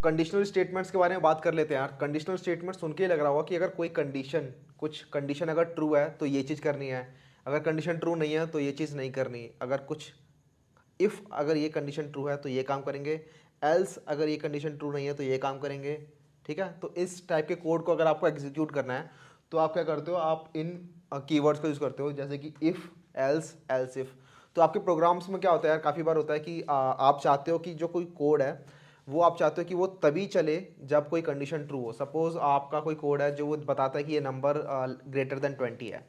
Conditional statements के बारे में बात कर लेते हैं यार। कंडीशनल स्टेटमेंट सुन के ही लग रहा होगा कि अगर कोई कंडीशन, कुछ कंडीशन अगर ट्रू है तो ये चीज़ करनी है, अगर कंडीशन ट्रू नहीं है तो ये चीज़ नहीं करनी, अगर कुछ इफ़ अगर ये कंडीशन ट्रू है तो ये काम करेंगे, एल्स अगर ये कंडीशन ट्रू नहीं है तो ये काम करेंगे। ठीक है, तो इस टाइप के कोड को अगर आपको एग्जीक्यूट करना है तो आप क्या करते हो, आप इन कीवर्ड्स का यूज़ करते हो, जैसे कि इफ़, एल्स, एल्स इफ़। तो आपके प्रोग्राम्स में क्या होता है यार, काफ़ी बार होता है कि आप चाहते हो कि जो कोई कोड है वो आप चाहते हो कि वो तभी चले जब कोई कंडीशन ट्रू हो। सपोज़ आपका कोई कोड है जो वो बताता है कि ये नंबर ग्रेटर देन 20 है,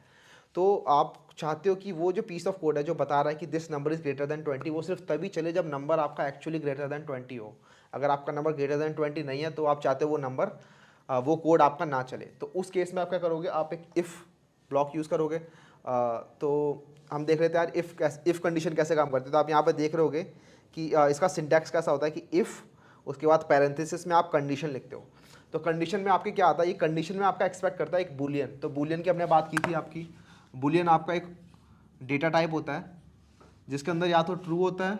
तो आप चाहते हो कि वो जो पीस ऑफ कोड है जो बता रहा है कि this number is greater than 20, वो सिर्फ तभी चले जब नंबर आपका एक्चुअली ग्रेटर देन 20 हो। अगर आपका नंबर ग्रेटर देन 20 नहीं है तो आप चाहते हो वो नंबर, वो कोड आपका ना चले। तो उस केस में आप क्या करोगे, आप एक इफ़ ब्लॉक यूज़ करोगे। तो हम देख लेते हैं यार इफ़ कंडीशन कैसे काम करती है। तो आप यहाँ पर देख रहे होगे कि इसका सिंटैक्स कैसा होता है कि इफ़, उसके बाद पैरेंथेसिस में आप कंडीशन लिखते हो। तो कंडीशन में आपके क्या आता है, ये कंडीशन में आपका एक्सपेक्ट करता है एक बुलियन। तो बुलियन की हमने बात की थी आपकी, बुलियन आपका एक डेटा टाइप होता है जिसके अंदर या तो ट्रू होता है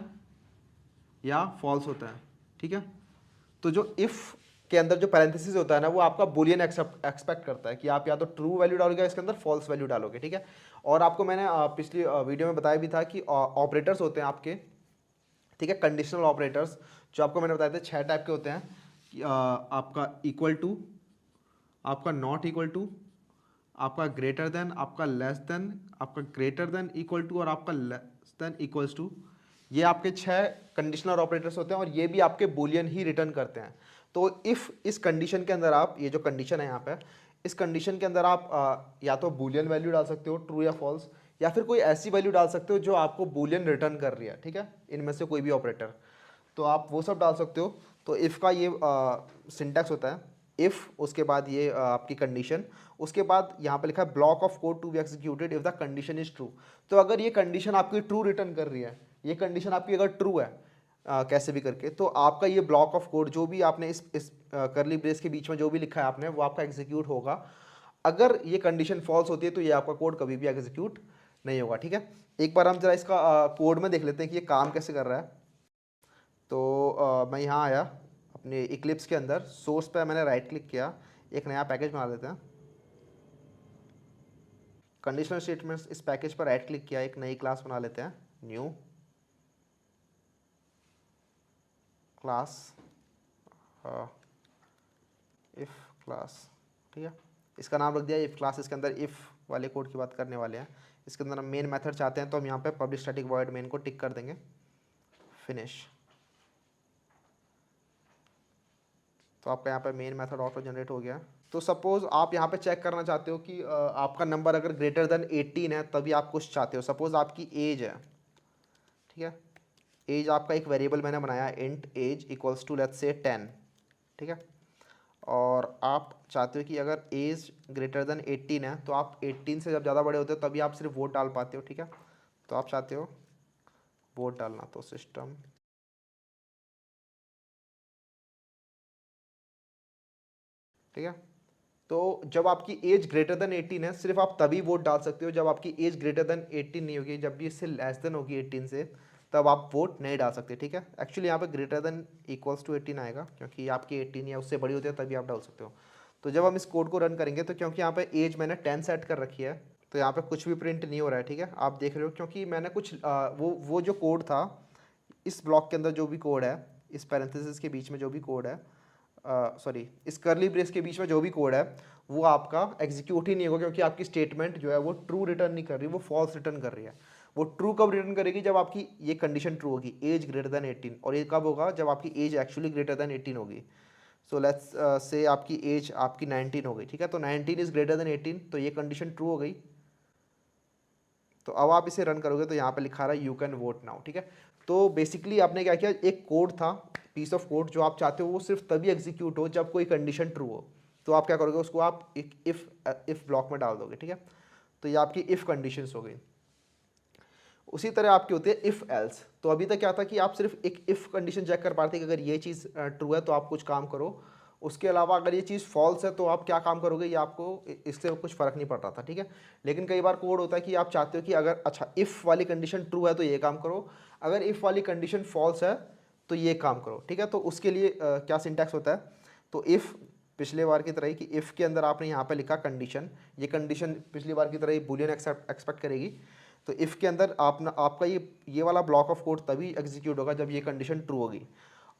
या फॉल्स होता है। ठीक है, तो जो इफ़ के अंदर जो पैरेंथेसिस होता है ना, वो आपका बुलियन एक्सपेक्ट करता है कि आप या तो ट्रू वैल्यू डालोगे इसके अंदर फॉल्स वैल्यू डालोगे। ठीक है, और आपको मैंने पिछली वीडियो में बताया भी था कि ऑपरेटर्स होते हैं आपके, ठीक है, कंडीशनल ऑपरेटर्स, जो आपको मैंने बताया था 6 टाइप के होते हैं कि आपका इक्वल टू, आपका नॉट इक्वल टू, आपका ग्रेटर देन, आपका लेस देन, आपका ग्रेटर देन इक्वल टू और आपका लेस देन इक्वल्स टू। ये आपके 6 कंडीशनल ऑपरेटर्स होते हैं और ये भी आपके बुलियन ही रिटर्न करते हैं। तो इफ़ इस कंडीशन के अंदर आप, ये जो कंडीशन है यहाँ पे, इस कंडीशन के अंदर आप या तो बुलियन वैल्यू डाल सकते हो ट्रू या फॉल्स, या फिर कोई ऐसी वैल्यू डाल सकते हो जो आपको बुलियन रिटर्न कर रही है। ठीक है, इनमें से कोई भी ऑपरेटर, तो आप वो सब डाल सकते हो। तो इफ़ का ये सिंटैक्स होता है, इफ़, उसके बाद ये आपकी कंडीशन, उसके बाद यहाँ पे लिखा है block of code to be executed if the condition is true. तो अगर ये कंडीशन आपकी ट्रू रिटर्न कर रही है, ये कंडीशन आपकी अगर ट्रू है कैसे भी करके, तो आपका ये ब्लॉक ऑफ कोड जो भी आपने इस करली ब्रेस के बीच में जो भी लिखा है आपने, वो आपका एग्जीक्यूट होगा। अगर ये कंडीशन फॉल्स होती है तो ये आपका कोड कभी भी एग्जीक्यूट नहीं होगा। ठीक है, एक बार हम जरा इसका कोड में देख लेते हैं कि ये काम कैसे कर रहा है। तो मैं यहाँ आया अपने इक्लिप्स के अंदर, सोर्स पे मैंने राइट क्लिक किया, एक नया पैकेज बना लेते हैं। कंडीशनल स्टेटमेंट्स, इस पैकेज पर राइट क्लिक किया, एक नई क्लास बना लेते हैं, न्यू क्लास, इफ़ क्लास। ठीक है, इसका नाम रख दिया इफ़ क्लास। इसके अंदर इफ़ वाले कोड की बात करने वाले हैं। इसके अंदर हम मेन मेथड चाहते हैं तो हम यहाँ पे पब्लिक स्टैटिक वॉइड मेन को टिक कर देंगे, फिनिश। तो आपका यहाँ पे मेन मेथड ऑटो जनरेट हो गया। तो सपोज़ आप यहाँ पे चेक करना चाहते हो कि आपका नंबर अगर ग्रेटर देन 18 है तभी आप कुछ चाहते हो। सपोज़ आपकी एज है, ठीक है, एज आपका एक वेरिएबल मैंने बनाया, int age equals to let's say 10। ठीक है, और आप चाहते हो कि अगर एज ग्रेटर देन 18 है तो आप 18 से जब ज़्यादा बड़े होते हो तभी आप सिर्फ वोट डाल पाते हो। ठीक है, तो आप चाहते हो वोट डालना, तो सिस्टम, ठीक है, तो जब आपकी एज ग्रेटर देन 18 है सिर्फ आप तभी वोट डाल सकते हो। जब आपकी एज ग्रेटर देन 18 नहीं होगी, जब भी इससे लेस देन होगी 18 से, तब आप वोट नहीं डाल सकते। ठीक है, एक्चुअली यहाँ पे ग्रेटर देन इक्वल्स टू 18 आएगा क्योंकि आपकी 18 या उससे बड़ी होती है तभी आप डाल सकते हो। तो जब हम इस कोड को रन करेंगे तो क्योंकि यहाँ पे एज मैंने 10 सेट कर रखी है तो यहाँ पे कुछ भी प्रिंट नहीं हो रहा है। ठीक है, आप देख रहे हो क्योंकि मैंने कुछ वो जो कोड था इस ब्लॉक के अंदर, जो भी कोड है, इस पैरेंथेसिस के बीच में जो भी कोड है, सॉरी इस करली ब्रेस के बीच में जो भी कोड है, वो आपका एग्जीक्यूट ही नहीं होगा क्योंकि आपकी स्टेटमेंट जो है वो ट्रू रिटर्न नहीं कर रही, वो फॉल्स रिटर्न कर रही है। वो ट्रू कब रिटर्न करेगी, जब आपकी ये कंडीशन ट्रू होगी, एज ग्रेटर देन 18, और ये कब होगा, जब आपकी एज एक्चुअली ग्रेटर देन 18 होगी। सो लेट्स से आपकी एज आपकी 19 हो गई। ठीक है, तो 19 इज ग्रेटर देन 18, तो ये कंडीशन ट्रू हो गई। तो अब आप इसे रन करोगे तो यहाँ पे लिखा रहा है यू कैन वोट नाउ। ठीक है, तो बेसिकली आपने क्या किया, एक कोड था, पीस ऑफ कोड जो आप चाहते हो वो सिर्फ तभी एग्जीक्यूट हो जब कोई कंडीशन ट्रू हो। तो आप क्या करोगे, उसको आप एक इफ ब्लॉक में डाल दोगे। ठीक है, तो ये आपकी इफ कंडीशंस हो गई। उसी तरह आपकी होती है इफ़ एल्स। तो अभी तक क्या था कि आप सिर्फ एक इफ़ कंडीशन चेक कर पाते कि अगर ये चीज़ ट्रू है तो आप कुछ काम करो, उसके अलावा अगर ये चीज़ फॉल्स है तो आप क्या काम करोगे, ये आपको इससे कुछ फ़र्क नहीं पड़ रहा था। ठीक है, लेकिन कई बार कोड होता है कि आप चाहते हो कि अगर अच्छा इफ़ वाली कंडीशन ट्रू है तो ये काम करो, अगर इफ़ वाली कंडीशन फॉल्स है तो ये काम करो, ठीक है। तो उसके लिए क्या सिंटैक्स होता है, तो इफ़ पिछले बार की तरह ही कि इफ़ के अंदर आपने यहाँ पे लिखा कंडीशन, ये कंडीशन पिछली बार की तरह ही बूलियन एक्सपेक्ट करेगी। तो इफ़ के अंदर आपका ये वाला ब्लॉक ऑफ कोड तभी एग्जीक्यूट होगा जब ये कंडीशन ट्रू होगी,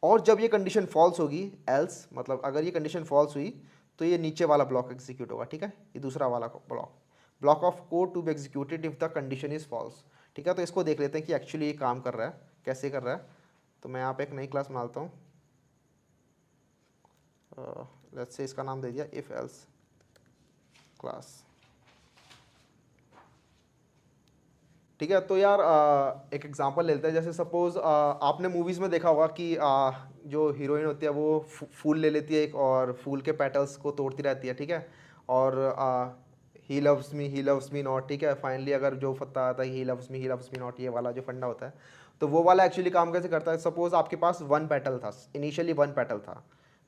और जब ये कंडीशन फॉल्स होगी, एल्स मतलब अगर ये कंडीशन फॉल्स हुई तो ये नीचे वाला ब्लॉक एग्जीक्यूट होगा, ठीक है। ये दूसरा वाला block of code to be executed if the condition is false, ठीक है। तो इसको देख लेते हैं कि एक्चुअली ये काम कर रहा है, कैसे कर रहा है। तो मैं यहाँ पे एक नई क्लास बनाता हूँ, लेट्स से इसका नाम दे दिया इफ एल्स क्लास, ठीक है। तो यार एक एग्जांपल लेते हैं, जैसे सपोज आपने मूवीज़ में देखा होगा कि जो हीरोइन होती है वो फूल ले लेती है एक, और फूल के पेटल्स को तोड़ती रहती है, ठीक है। और ही लव्स मी नॉट, ठीक है। फाइनली अगर जो फत्ता आता है ही लव्स मी नॉट, ये वाला जो फंडा होता है, तो वो वाला एक्चुअली काम कैसे करता है। सपोज आपके पास वन पेटल था, इनिशियली वन पेटल था,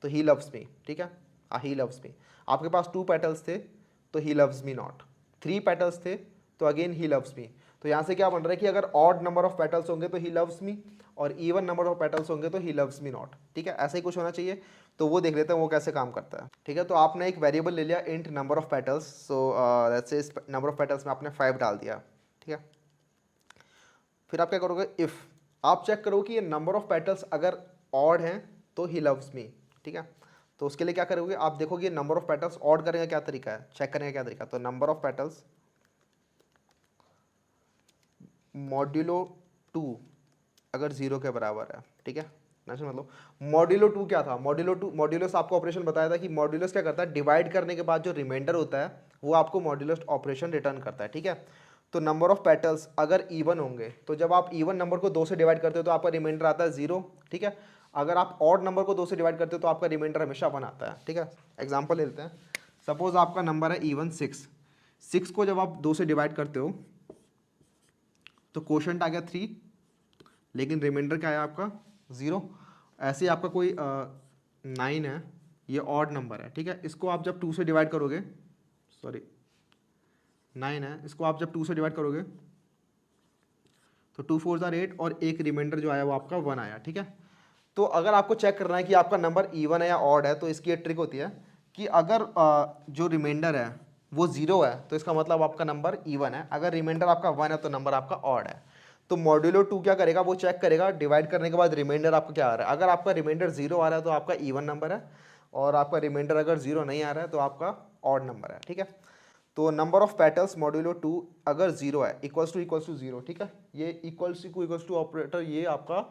तो ही लव्स मी, ठीक है, ही लव्स मी। आपके पास टू पेटल्स थे तो he loves me not, three petals थे तो अगेन ही लव्स मी। तो यहाँ से क्या बन रहा है कि अगर ऑड नंबर ऑफ पेटल्स होंगे तो ही लव्स मी, और इवन नंबर ऑफ पेटल्स होंगे तो ही लव्स मी नॉट, ठीक है। ऐसे ही कुछ होना चाहिए। तो वो देख लेते हैं वो कैसे काम करता है, ठीक है। तो आपने एक वेरिएबल ले लिया int number of petals, so let's say इस नंबर ऑफ पेटल्स में आपने 5 डाल दिया, ठीक है। फिर आप क्या करोगे, इफ़ आप चेक करो कि ये नंबर ऑफ पेटल्स अगर ऑड हैं तो ही लव्स मी, ठीक है। तो उसके लिए क्या करोगे, आप देखोगे नंबर ऑफ पेटल्स ऑड करने का क्या तरीका है, चेक करने का क्या तरीका। तो नंबर ऑफ पेटल्स मॉड्यूलो 2 अगर 0 के बराबर है, ठीक है। नेक्स्ट मतलब मॉड्यूलो 2 क्या था, मॉड्यूलस आपको ऑपरेशन बताया था कि मॉड्यूलस क्या करता है, डिवाइड करने के बाद जो रिमाइंडर होता है वो आपको मॉड्यूलस ऑपरेशन रिटर्न करता है, ठीक है। तो नंबर ऑफ पेटल्स अगर इवन होंगे, तो जब आप इवन नंबर को 2 से डिवाइड करते हो तो आपका रिमाइंडर आता है 0, ठीक है। अगर आप ऑड नंबर को 2 से डिवाइड करते हो तो आपका रिमाइंडर हमेशा 1 आता है, ठीक है। एग्जाम्पल ले लेते हैं, सपोज आपका नंबर है इवन 6 को जब आप 2 से डिवाइड करते हो तो क्वोशंट आ गया 3, लेकिन रिमाइंडर क्या है आपका 0। ऐसे ही आपका कोई 9 है, ये ऑड नंबर है, ठीक है। इसको आप जब 2 से डिवाइड करोगे, सॉरी 9 है, इसको आप जब 2 से डिवाइड करोगे तो 2 4 ज़ार 8, और एक रिमाइंडर जो आया वो आपका 1 आया, ठीक है। तो अगर आपको चेक करना है कि आपका नंबर इवन है या ऑड है, तो इसकी एक ट्रिक होती है कि अगर जो रिमाइंडर है वो 0 है तो इसका मतलब आपका नंबर इवन है, अगर रिमाइंडर आपका 1 है तो नंबर आपका ऑड है। तो मॉड्यूलो 2 क्या करेगा, वो चेक करेगा डिवाइड करने के बाद रिमाइंडर आपका क्या आ रहा है। अगर आपका रिमाइंडर 0 आ रहा है तो आपका इवन नंबर है, और आपका रिमाइंडर अगर 0 नहीं आ रहा है तो आपका ऑड नंबर है, ठीक है। तो नंबर ऑफ पेटल्स मॉड्यूलो 2 अगर 0 है, इक्वल्स टू 0, ठीक है। ये इक्वल्स टू ऑपरेटर ये आपका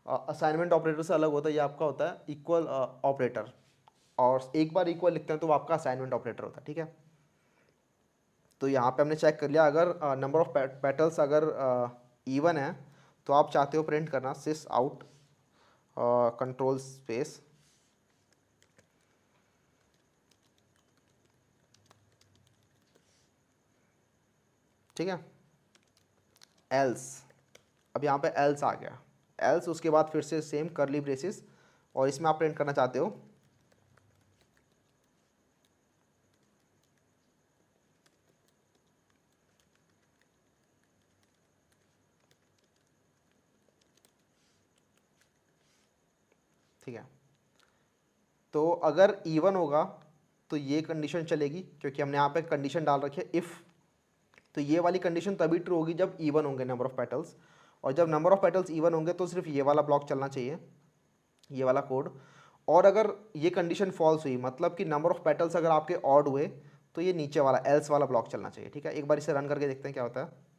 असाइनमेंट ऑपरेटर से अलग होता है, ये आपका होता है इक्वल ऑपरेटर, और एक बार इक्वल लिखते हैं तो वो आपका असाइनमेंट ऑपरेटर होता है, ठीक है। तो यहाँ पे हमने चेक कर लिया, अगर नंबर ऑफ पेटल्स अगर इवन है तो आप चाहते हो प्रिंट करना सिस आउट कंट्रोल स्पेस, ठीक है, एल्स। अब यहाँ पे एल्स आ गया, एल्स उसके बाद फिर से सेम करली ब्रेसेस, और इसमें आप प्रिंट करना चाहते हो ठीक है। तो अगर इवन होगा तो ये कंडीशन चलेगी, क्योंकि हमने यहाँ पे कंडीशन डाल रखी है इफ़। तो ये वाली कंडीशन तभी ट्रू होगी जब इवन होंगे नंबर ऑफ पेटल्स, और जब नंबर ऑफ पेटल्स इवन होंगे तो सिर्फ ये वाला ब्लॉक चलना चाहिए, ये वाला कोड। और अगर ये कंडीशन फॉल्स हुई, मतलब कि नंबर ऑफ पेटल्स अगर आपके ऑड हुए, तो ये नीचे वाला एल्स वाला ब्लॉक चलना चाहिए, ठीक है। एक बार इसे रन करके देखते हैं क्या होता है।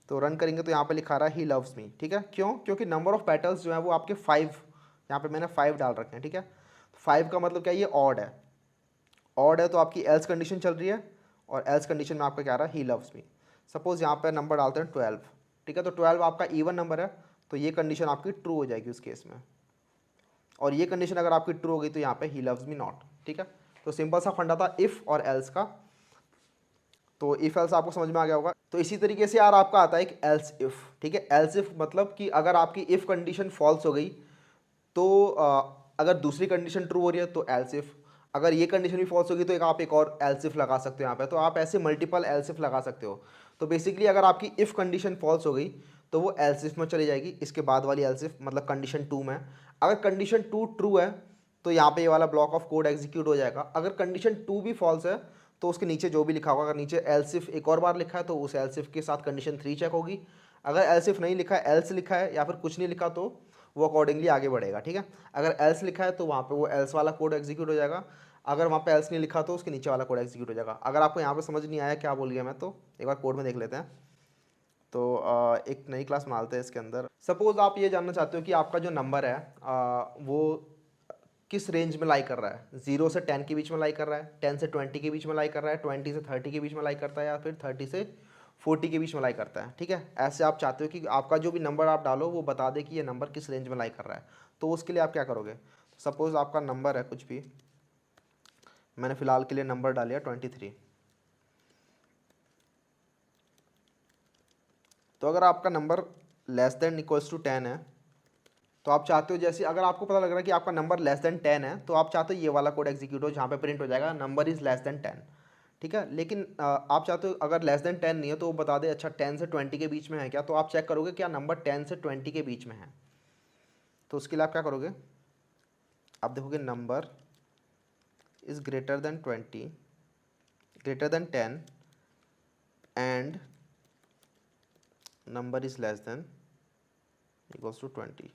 तो रन करेंगे तो यहाँ पे लिखा रहा है ही लव्स मी, ठीक है। क्यों, क्योंकि नंबर ऑफ पेटल्स जो है वो आपके 5, यहाँ पे मैंने 5 डाल रखे हैं, ठीक है। 5 का मतलब क्या, ये ऑड है, ऑड है तो आपकी एल्स कंडीशन चल रही है, और एल्स कंडीशन में आपका क्या रहा है, ही लव्स मी। सपोज यहाँ पे नंबर डालते हैं 12, ठीक है। तो 12 आपका इवन नंबर है, तो ये कंडीशन आपकी ट्रू हो जाएगी उस केस में, और ये कंडीशन अगर आपकी ट्रू हो गई तो यहाँ पे ही लव्स मी नॉट, ठीक है। तो सिंपल सा फंडा था इफ़ और एल्स का। तो इफ़ एल्स आपको समझ में आ गया होगा। तो इसी तरीके से यार आपका आता है एक एल्स इफ़, ठीक है। एल्स इफ़ मतलब कि अगर आपकी इफ़ कंडीशन फॉल्स हो गई तो अगर दूसरी कंडीशन ट्रू हो रही है तो एल्स इफ़, अगर ये कंडीशन भी फॉल्स होगी तो आप एक और एल्स इफ़ लगा सकते हो यहाँ पे। तो आप ऐसे मल्टीपल एल्स इफ़ लगा सकते हो। तो बेसिकली अगर आपकी इफ़ कंडीशन फॉल्स हो गई तो वो एल्सिफ में चली जाएगी, इसके बाद वाली एल्सिफ मतलब कंडीशन 2 में। अगर कंडीशन 2 ट्रू है तो यहाँ पे ये वाला ब्लॉक ऑफ कोड एग्जीक्यूट हो जाएगा। अगर कंडीशन 2 भी फॉल्स है तो उसके नीचे जो भी लिखा होगा, अगर नीचे एल्सिफ एक और बार लिखा है तो उस एल्सिफ के साथ कंडीशन 3 चेक होगी। अगर एल्सिफ नहीं लिखा है, एल्स लिखा है या फिर कुछ नहीं लिखा तो वो अकॉर्डिंगली आगे बढ़ेगा, ठीक है। अगर एल्स लिखा है तो वहाँ पे वो एल्स वाला कोड एग्जीक्यूट हो जाएगा। अगर वहाँ पे एल्स नहीं लिखा तो उसके नीचे वाला कोड एग्जीक्यूट हो जाएगा। अगर आपको यहाँ पे समझ नहीं आया क्या बोल गया मैं, तो एक बार कोड में देख लेते हैं। तो एक नई क्लास बना लेते हैं इसके अंदर। सपोज आप ये जानना चाहते हो कि आपका जो नंबर है वो किस रेंज में लाई कर रहा है, 0 से 10 के बीच में लाई कर रहा है, 10 से 20 के बीच में लाई कर रहा है, 20 से 30 के बीच में लाई करता है, या फिर 30 से 40 के बीच में लाई करता है, ठीक है। ऐसे आप चाहते हो कि आपका जो भी नंबर आप डालो वो बता दे कि ये नंबर किस रेंज में लाई कर रहा है। तो उसके लिए आप क्या करोगे, सपोज आपका नंबर है कुछ भी, मैंने फ़िलहाल के लिए नंबर डालिया 23। तो अगर आपका number less than equals to 10 है तो आप चाहते हो, जैसे अगर आपको पता लग रहा है कि आपका नंबर लेस देन 10 है तो आप चाहते हो ये वाला कोड एग्जीक्यूट हो जहाँ पे प्रिंट हो जाएगा नंबर इज़ लेस देन 10, ठीक है। लेकिन आप चाहते हो अगर लेस देन 10 नहीं है तो वो बता दे अच्छा 10 से 20 के बीच में है क्या, तो आप चेक करोगे क्या नंबर 10 से 20 के बीच में है। तो उसके लिए आप क्या करोगे, आप देखोगे number is greater than 20, greater than 10 and number is less than equals to 20।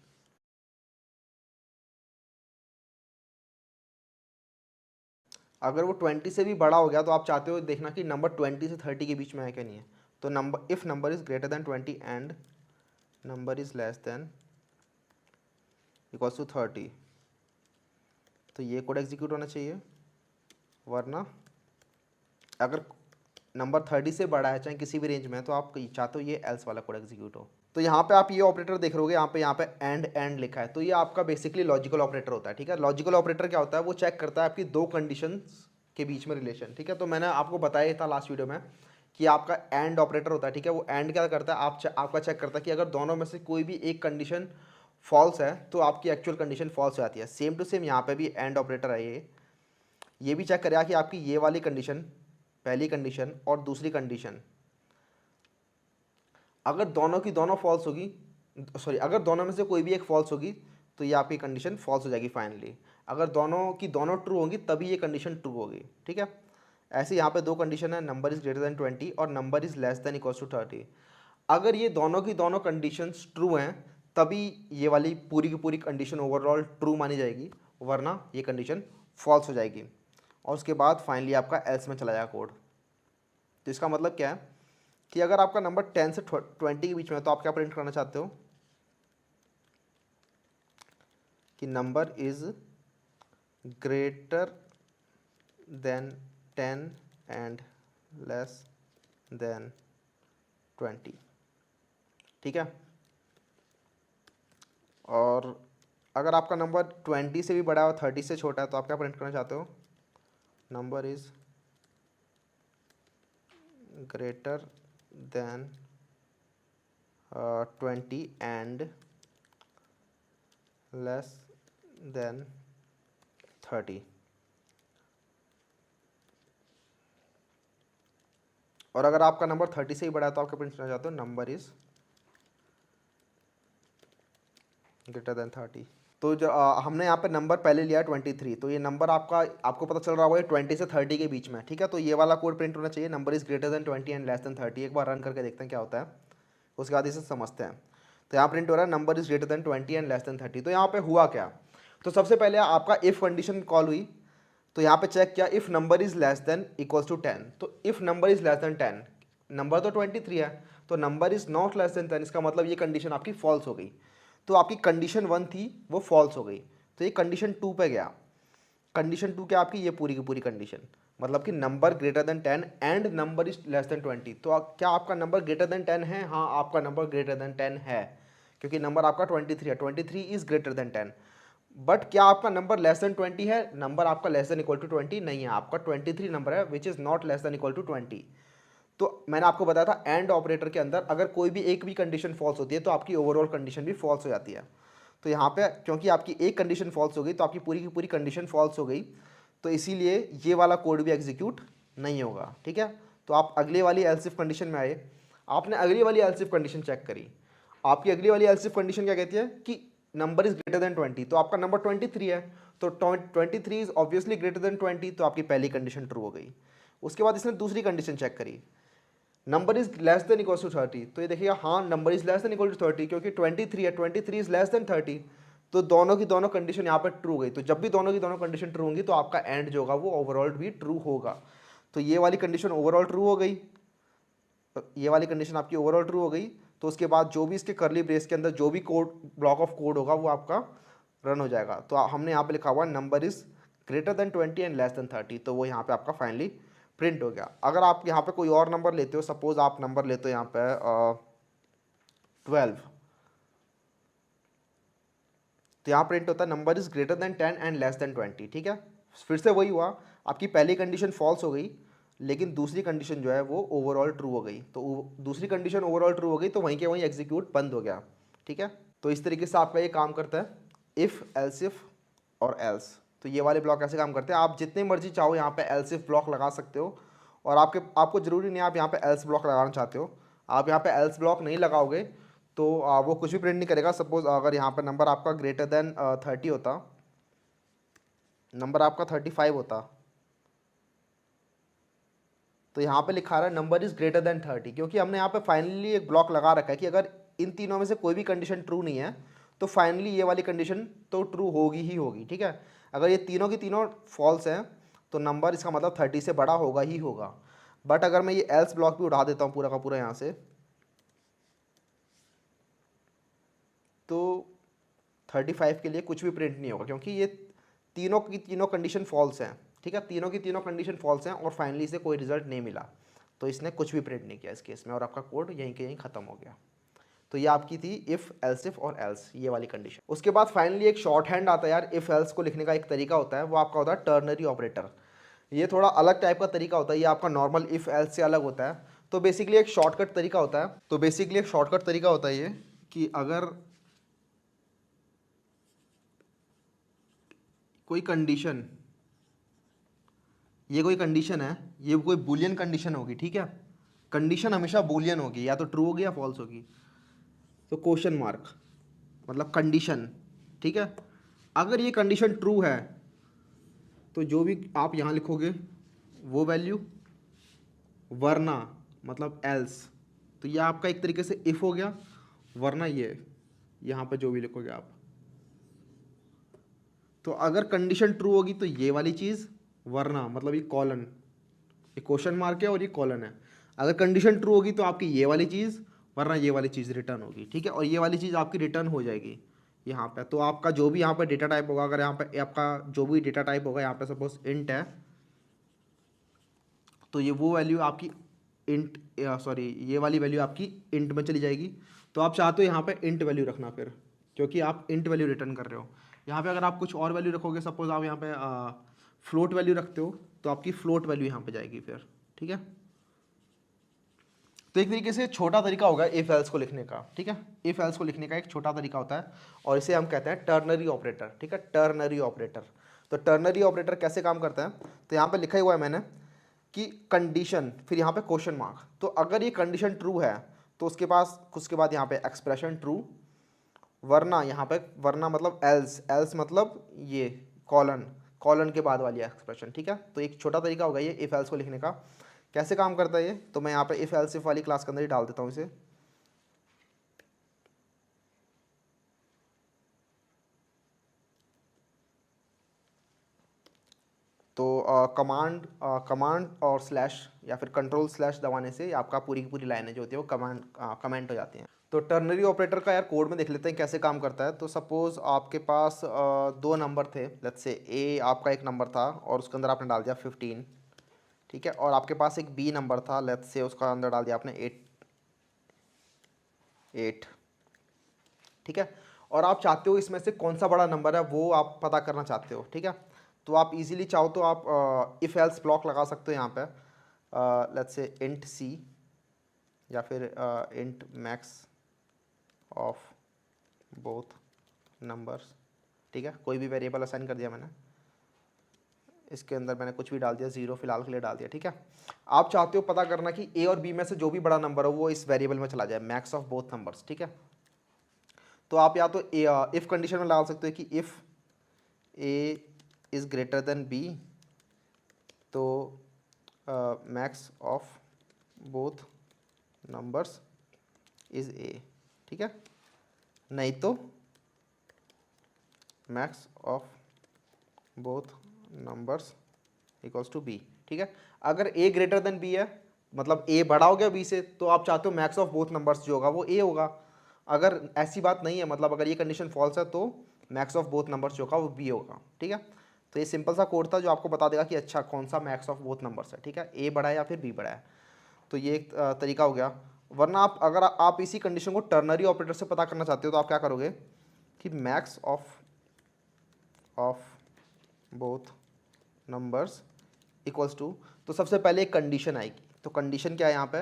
अगर वो 20 से भी बड़ा हो गया तो आप चाहते हो देखना कि नंबर 20 से 30 के बीच में है क्या नहीं है। तो number if number is greater than 20 and number is less than equals to 30, तो ये कोड एग्जीक्यूट होना चाहिए। वरना अगर नंबर 30 से बड़ा है चाहे किसी भी रेंज में, तो आप चाहते हो ये एल्स वाला कोड एग्जीक्यूट हो। तो यहाँ पे आप ये ऑपरेटर देख रहोगे, यहाँ पे एंड लिखा है, तो ये आपका बेसिकली लॉजिकल ऑपरेटर होता है, ठीक है। लॉजिकल ऑपरेटर क्या होता है, वो चेक करता है आपकी दो कंडीशंस के बीच में रिलेशन, ठीक है। तो मैंने आपको बताया था लास्ट वीडियो में कि आपका एंड ऑपरेटर होता है, ठीक है। वो एंड क्या करता है, आपका चेक करता है कि अगर दोनों में से कोई भी एक कंडीशन फॉल्स है तो आपकी एक्चुअल कंडीशन फॉल्स हो जाती है। सेम टू सेम यहाँ पे भी एंड ऑपरेटर है, ये भी चेक करेगा कि आपकी ये वाली कंडीशन, पहली कंडीशन और दूसरी कंडीशन, अगर दोनों की दोनों फॉल्स होगी, सॉरी अगर दोनों में से कोई भी एक फॉल्स होगी तो ये आपकी कंडीशन फॉल्स हो जाएगी फाइनली। अगर दोनों की दोनों ट्रू होंगी तभी ये कंडीशन ट्रू होगी, ठीक है। ऐसे यहाँ पे दो कंडीशन है, नंबर इज़ ग्रेटर देन 20 और number is less than equals to 30। अगर ये दोनों की दोनों कंडीशंस ट्रू हैं तभी ये वाली पूरी की पूरी कंडीशन ओवरऑल ट्रू मानी जाएगी, वरना ये कंडीशन फॉल्स हो जाएगी। और उसके बाद फाइनली आपका एल्स में चला जाएगा कोड। तो इसका मतलब क्या है कि अगर आपका नंबर 10 से 20 के बीच में है तो आप क्या प्रिंट करना चाहते हो कि number is greater than 10 and less than 20, ठीक है। और अगर आपका नंबर 20 से भी बड़ा है और 30 से छोटा है तो आप क्या प्रिंट करना चाहते हो, number is greater than 20 and less than 30। और अगर आपका नंबर 30 से ही बड़ा है तो आप क्या प्रिंट करना चाहते हो, नंबर इज ग्रेटर देन 30। तो जो हमने यहाँ पे नंबर पहले लिया 23, तो ये नंबर आपको पता चल रहा होगा 20 से 30 के बीच में, ठीक है। तो ये वाला कोड प्रिंट होना चाहिए, number is greater than 20 and less than 30। एक बार रन करके देखते हैं क्या होता है, उसके बाद इसे समझते हैं। तो यहाँ प्रिंट हो रहा है number is greater than 20 and less than 30। तो यहाँ पे हुआ क्या, तो सबसे पहले आपका इफ़ कंडीशन कॉल हुई, तो यहाँ पे चेक किया if number is less than equals to 10। तो if number is less than 10, number तो 23 है तो number is not less than 10, इसका मतलब ये कंडीशन आपकी फॉल्स हो गई। तो आपकी कंडीशन 1 थी वो फॉल्स हो गई, तो ये कंडीशन 2 पे गया। कंडीशन 2 क्या आपकी, ये पूरी की पूरी कंडीशन, मतलब कि number greater than 10 and number is less then 20। तो क्या आपका नंबर ग्रेटर देन 10 है, हाँ आपका नंबर ग्रेटर देन 10 है क्योंकि नंबर आपका 23 है, 23 इज ग्रेटर देन 10। बट क्या आपका नंबर लेस देन 20 है, नंबर आपका लेस देन इक्वल टू 20 नहीं है, आपका 23 नंबर है which is not less than equal to 20। तो मैंने आपको बताया था एंड ऑपरेटर के अंदर अगर कोई भी एक भी कंडीशन फॉल्स होती है तो आपकी ओवरऑल कंडीशन भी फॉल्स हो जाती है। तो यहाँ पे क्योंकि आपकी एक कंडीशन फॉल्स हो गई तो आपकी पूरी की पूरी कंडीशन फॉल्स हो गई, तो इसीलिए ये वाला कोड भी एग्जीक्यूट नहीं होगा, ठीक है। तो आप अगले वाली एल्स इफ कंडीशन में आए, आपने अगली वाली एल्स इफ कंडीशन चेक करी, आपकी अगली वाली एल्स इफ कंडीशन क्या कहती है कि नंबर इज ग्रेटर देन 20, तो आपका नंबर 23 है, तो 23 इज ऑब्वियसली ग्रेटर देन 20, तो आपकी पहली कंडीशन ट्रू हो गई। उसके बाद इसने दूसरी कंडीशन चेक करी, number is less than equal to 30, तो ये देखिएगा हाँ number is less than equal to 30, क्योंकि 23 है, 23 इज लेस देन 30, तो दोनों की दोनों कंडीशन यहाँ पर ट्रू गई। तो जब भी दोनों की दोनों कंडीशन ट्रू होंगी तो आपका एंड जो होगा वो ओवरऑल भी ट्रू होगा। तो ये वाली कंडीशन ओवरऑल ट्रू हो गई, ये वाली कंडीशन आपकी ओवरऑल ट्रू हो गई। तो उसके बाद जो भी इसके करली ब्रेस के अंदर जो भी कोड ब्लॉक ऑफ कोड होगा वो आपका रन हो जाएगा। तो हमने यहाँ पे लिखा हुआ number is greater than 20 and less than 30, तो वो यहाँ पे आपका फाइनली प्रिंट हो गया। अगर आप यहाँ पे कोई और नंबर लेते हो, सपोज आप नंबर लेते हो यहाँ पे 12, तो यहाँ प्रिंट होता है number is greater than 10 and less than 20, ठीक है। फिर से वही हुआ, आपकी पहली कंडीशन फॉल्स हो गई, लेकिन दूसरी कंडीशन जो है वो ओवरऑल ट्रू हो गई। तो दूसरी कंडीशन ओवरऑल ट्रू हो गई, तो वहीं के वहीं एग्जीक्यूट बंद हो गया, ठीक है। तो इस तरीके से आपका ये काम करता है इफ़ एल्स इफ और एल्स। तो ये वाले ब्लॉक ऐसे काम करते हैं, आप जितने मर्जी चाहो यहाँ पे एल्स इफ ब्लॉक लगा सकते हो, और आपको ज़रूरी नहीं आप यहाँ पे एल्स ब्लॉक लगाना चाहते हो। आप यहाँ पे एल्स ब्लॉक नहीं लगाओगे तो वो कुछ भी प्रिंट नहीं करेगा। सपोज अगर यहाँ पर नंबर आपका ग्रेटर देन 30 होता, नंबर आपका 35 होता, तो यहाँ पे लिखा रहा है नंबर इज ग्रेटर देन 30, क्योंकि हमने यहाँ पे फाइनली एक ब्लॉक लगा रखा है कि अगर इन तीनों में से कोई भी कंडीशन ट्रू नहीं है तो फाइनली ये वाली कंडीशन तो ट्रू होगी ही होगी, ठीक है। अगर ये तीनों की तीनों फॉल्स हैं तो नंबर इसका मतलब 30 से बड़ा होगा ही होगा। बट अगर मैं ये एल्स ब्लॉक भी उठा देता हूँ पूरा का पूरा यहाँ से, तो 35 के लिए कुछ भी प्रिंट नहीं होगा, क्योंकि ये तीनों की तीनों कंडीशन फॉल्स हैं, ठीक है। तीनों की तीनों कंडीशन फॉल्स हैं और फाइनली इसे कोई रिजल्ट नहीं मिला, तो इसने कुछ भी प्रिंट नहीं किया इस केस में, और आपका कोड यहीं के यहीं ख़त्म हो गया। तो ये आपकी थी इफ़ एल्स इफ और एल्स, ये वाली कंडीशन। उसके बाद फाइनली एक शॉर्ट हैंड आता है यार, इफ़ एल्स को लिखने का एक तरीका होता है, वो आपका होता है टर्नरी ऑपरेटर। ये थोड़ा अलग टाइप का तरीका होता है, ये आपका नॉर्मल इफ़ एल्स से अलग होता है। तो बेसिकली एक शॉर्टकट तरीका होता है, ये कि अगर कोई कंडीशन, ये कोई कंडीशन है, ये कोई बूलियन कंडीशन होगी, ठीक है। कंडीशन हमेशा बूलियन होगी, या तो ट्रू होगी या फॉल्स होगी। तो क्वेश्चन मार्क मतलब कंडीशन, ठीक है। अगर ये कंडीशन ट्रू है तो जो भी आप यहाँ लिखोगे वो वैल्यू, वरना मतलब एल्स, तो ये आपका एक तरीके से इफ़ हो गया, वरना ये यहाँ पे जो भी लिखोगे आप। तो अगर कंडीशन ट्रू होगी तो ये वाली चीज़, वरना मतलब ये कॉलन, ये क्वेश्चन मार्क है और ये कॉलन है। अगर कंडीशन ट्रू होगी तो आपकी ये वाली चीज़, वरना ये वाली चीज़ रिटर्न होगी, ठीक है। और ये वाली चीज़ आपकी रिटर्न हो जाएगी यहाँ पे। तो आपका जो भी यहाँ पे डेटा टाइप होगा, अगर यहाँ पे आपका जो भी डेटा टाइप होगा, यहाँ पे सपोज इंट है, तो ये वो वैल्यू आपकी इंट, सॉरी ये वाली वैल्यू आपकी इंट में चली जाएगी। तो आप चाहते हो यहाँ पे इंट वैल्यू रखना फिर, क्योंकि आप इंट वैल्यू रिटर्न कर रहे हो। यहाँ पे अगर आप कुछ और वैल्यू रखोगे, सपोज आप यहाँ पे फ्लोट वैल्यू रखते हो, तो आपकी फ्लोट वैल्यू यहाँ पे जाएगी फिर, ठीक है। तो एक तरीके से छोटा तरीका होगा इफ एल्स को लिखने का, ठीक है। इफ एल्स को लिखने का एक छोटा तरीका होता है, और इसे हम कहते हैं टर्नरी ऑपरेटर, ठीक है, टर्नरी ऑपरेटर। तो टर्नरी ऑपरेटर कैसे काम करता है, तो यहाँ पे लिखा हुआ है मैंने कि कंडीशन, फिर यहाँ पे क्वेश्चन मार्क। तो अगर ये कंडीशन ट्रू है तो उसके बाद यहाँ पे एक्सप्रेशन ट्रू, वरना यहाँ पे, वरना मतलब एल्स, एल्स मतलब ये कॉलन, कॉलन के बाद वाली एक्सप्रेशन, ठीक है। तो एक छोटा तरीका होगा ये इफ एल्स को लिखने का। कैसे काम करता है ये, तो मैं यहाँ पे इफ एल्स इफ वाली क्लास के अंदर ही डाल देता हूँ इसे। तो कमांड और स्लैश या फिर कंट्रोल स्लैश दबाने से आपका पूरी की पूरी लाइनें जो होती है वो कमेंट हो जाती हैं। तो टर्नरी ऑपरेटर का यार कोड में देख लेते हैं कैसे काम करता है। तो सपोज़ आपके पास दो नंबर थे, लेट्स से ए आपका एक नंबर था और उसके अंदर आपने डाल दिया 15, ठीक है। और आपके पास एक बी नंबर था, लेट्स से उसका अंदर डाल दिया आपने 8, ठीक है। और आप चाहते हो इसमें से कौन सा बड़ा नंबर है वो आप पता करना चाहते हो, ठीक है। तो आप इजीली चाहो तो आप इफ़ एल्स ब्लॉक लगा सकते हो यहाँ पे, लेट्स से इंट सी या फिर int max of both numbers, ठीक है। कोई भी वेरिएबल असाइन कर दिया मैंने, इसके अंदर मैंने कुछ भी डाल दिया, 0 फिलहाल के लिए डाल दिया, ठीक है। आप चाहते हो पता करना कि ए और बी में से जो भी बड़ा नंबर हो वो इस वेरिएबल में चला जाए, मैक्स ऑफ बोथ नंबर्स, ठीक है। तो आप या तो इफ़ कंडीशन में लगा सकते हो कि if A is greater than B तो max of both numbers is A, ठीक है। नहीं तो max of both numbers equals to B, ठीक है। अगर ए ग्रेटर देन बी है, मतलब ए बड़ा हो गया बी से, तो आप चाहते हो मैक्स ऑफ बोथ नंबर्स जो होगा वो ए होगा। अगर ऐसी बात नहीं है, मतलब अगर ये कंडीशन फॉल्स है, तो मैक्स ऑफ बोथ नंबर्स जो होगा वो बी होगा, ठीक है। तो ये सिंपल सा कोड था जो आपको बता देगा कि अच्छा कौन सा मैक्स ऑफ बोथ नंबर्स है, ठीक है, ए बड़ा है या फिर बी बड़ा है। तो ये एक तरीका हो गया। वरना आप अगर आप इसी कंडीशन को टर्नरी ऑपरेटर से पता करना चाहते हो तो आप क्या करोगे कि max of both numbers equals to, तो सबसे पहले एक कंडीशन आएगी। तो कंडीशन क्या है यहाँ पे,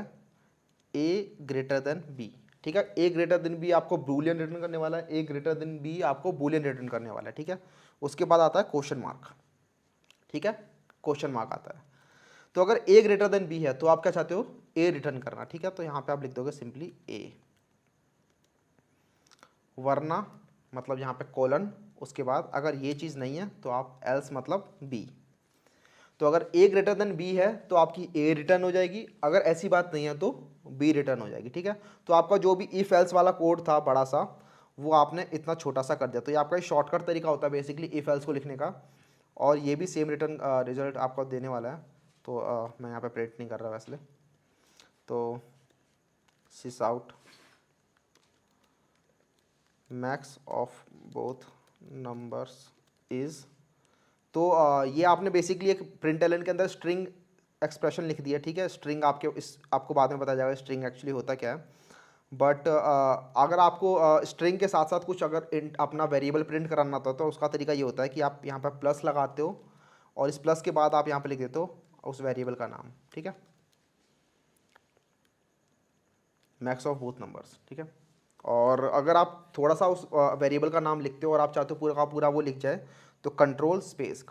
ए ग्रेटर देन बी, ठीक है। ए ग्रेटर देन बी आपको बूलियन रिटर्न करने वाला है, ए ग्रेटर देन बी आपको बूलियन रिटर्न करने वाला है, ठीक है। उसके बाद आता है क्वेश्चन मार्क, ठीक है, क्वेश्चन मार्क आता है। तो अगर ए ग्रेटर देन बी है तो आप क्या चाहते हो, ए रिटर्न करना, ठीक है। तो यहाँ पे आप लिख दोगे सिंपली ए, वरना मतलब यहाँ पे कोलन, उसके बाद अगर ये चीज़ नहीं है तो आप एल्स मतलब बी। तो अगर ए ग्रेटर देन बी है तो आपकी ए रिटर्न हो जाएगी, अगर ऐसी बात नहीं है तो बी रिटर्न हो जाएगी, ठीक है। तो आपका जो भी इफ एल्स वाला कोड था बड़ा सा, वो आपने इतना छोटा सा कर दिया। तो ये आपका शॉर्टकट तरीका होता है बेसिकली इफ एल्स को लिखने का, और ये भी सेम रिटर्न रिजल्ट आपको देने वाला है। तो मैं यहाँ पे प्रिंट नहीं कर रहा वैसे, तो sys out max of both numbers is, तो ये आपने बेसिकली एक प्रिंटलन के अंदर स्ट्रिंग एक्सप्रेशन लिख दिया, ठीक है। स्ट्रिंग आपको बाद में बताया जाएगा स्ट्रिंग एक्चुअली होता क्या है। बट अगर आपको स्ट्रिंग के साथ साथ कुछ अगर अपना वेरिएबल प्रिंट कराना होता है तो उसका तरीका ये होता है कि आप यहाँ पर प्लस लगाते हो और इस प्लस के बाद आप यहाँ पर लिख देते हो उस वेरिएबल का नाम, ठीक है, मैक्स ऑफ बोथ नंबर्स, ठीक है। और अगर आप थोड़ा सा उस वेरिएबल का नाम लिखते हो और आप चाहते हो पूरा का पूरा वो लिख जाए, तो कंट्रोल स्पेस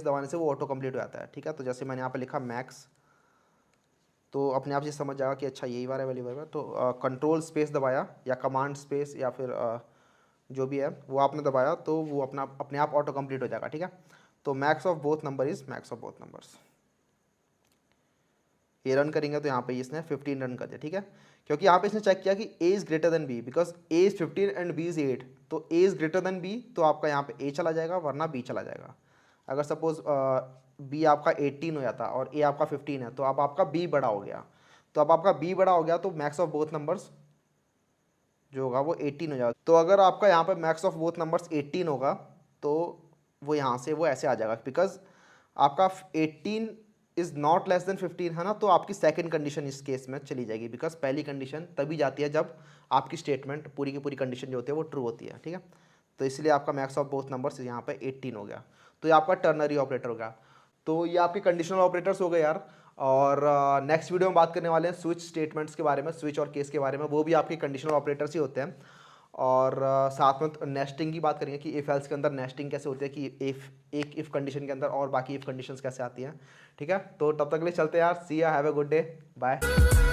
दबाने से वो ऑटो कंप्लीट हो जाता है, ठीक है। तो जैसे मैंने यहाँ पे लिखा मैक्स, तो अपने आप से समझ जाएगा कि अच्छा यही वाला वेरिएबल है। तो कंट्रोल स्पेस दबाया या कमांड स्पेस या फिर जो भी है वो आपने दबाया तो वो अपने आप ऑटो कंप्लीट हो जाएगा, ठीक है। तो max of both number is max of both numbers. ये रन करेंगे तो यहाँ पे इसने 15 रन कर दिया, ठीक है। क्योंकि यहाँ पे इसने चेक किया कि a is greater then b, because a is 15 and b is 8, तो a is greater then b, तो आपका यहाँ पे a चला जाएगा वरना b चला जाएगा। अगर सपोज b आपका 18 हो जाता और a आपका 15 है, तो अब आपका b बड़ा हो गया, तो अब आपका b बड़ा हो गया तो मैक्स ऑफ बोथ नंबर्स जो होगा वो 18 हो जाएगा। तो अगर आपका यहाँ पे मैक्स ऑफ बोथ नंबर्स 18 होगा तो वो यहाँ से वो ऐसे आ जाएगा, बिकॉज आपका 18 इज़ नॉट लेस देन 15 है ना, तो आपकी सेकंड कंडीशन इस केस में चली जाएगी, बिकॉज पहली कंडीशन तभी जाती है जब आपकी स्टेटमेंट पूरी की पूरी कंडीशन जो होती है वो ट्रू होती है, ठीक है। तो इसलिए आपका मैक्स ऑफ बोथ नंबर्स यहाँ पे 18 हो गया, तो ये आपका टर्नरी ऑपरेटर हो गया। तो ये आपके कंडीशनल ऑपरेटर्स हो गए यार। और नेक्स्ट वीडियो में बात करने वाले हैं स्विच स्टेटमेंट्स के बारे में, स्विच और केस के बारे में, वो भी आपके कंडीशनल ऑपरेटर्स ही होते हैं। और साथ में नेस्टिंग की बात करेंगे कि इफ एल्स के अंदर नेस्टिंग कैसे होती है, कि एक इफ कंडीशन के अंदर और बाकी इफ कंडीशंस कैसे आती हैं, ठीक है। तो तब तक के लिए चलते हैं यार, see ya, have a good day, bye.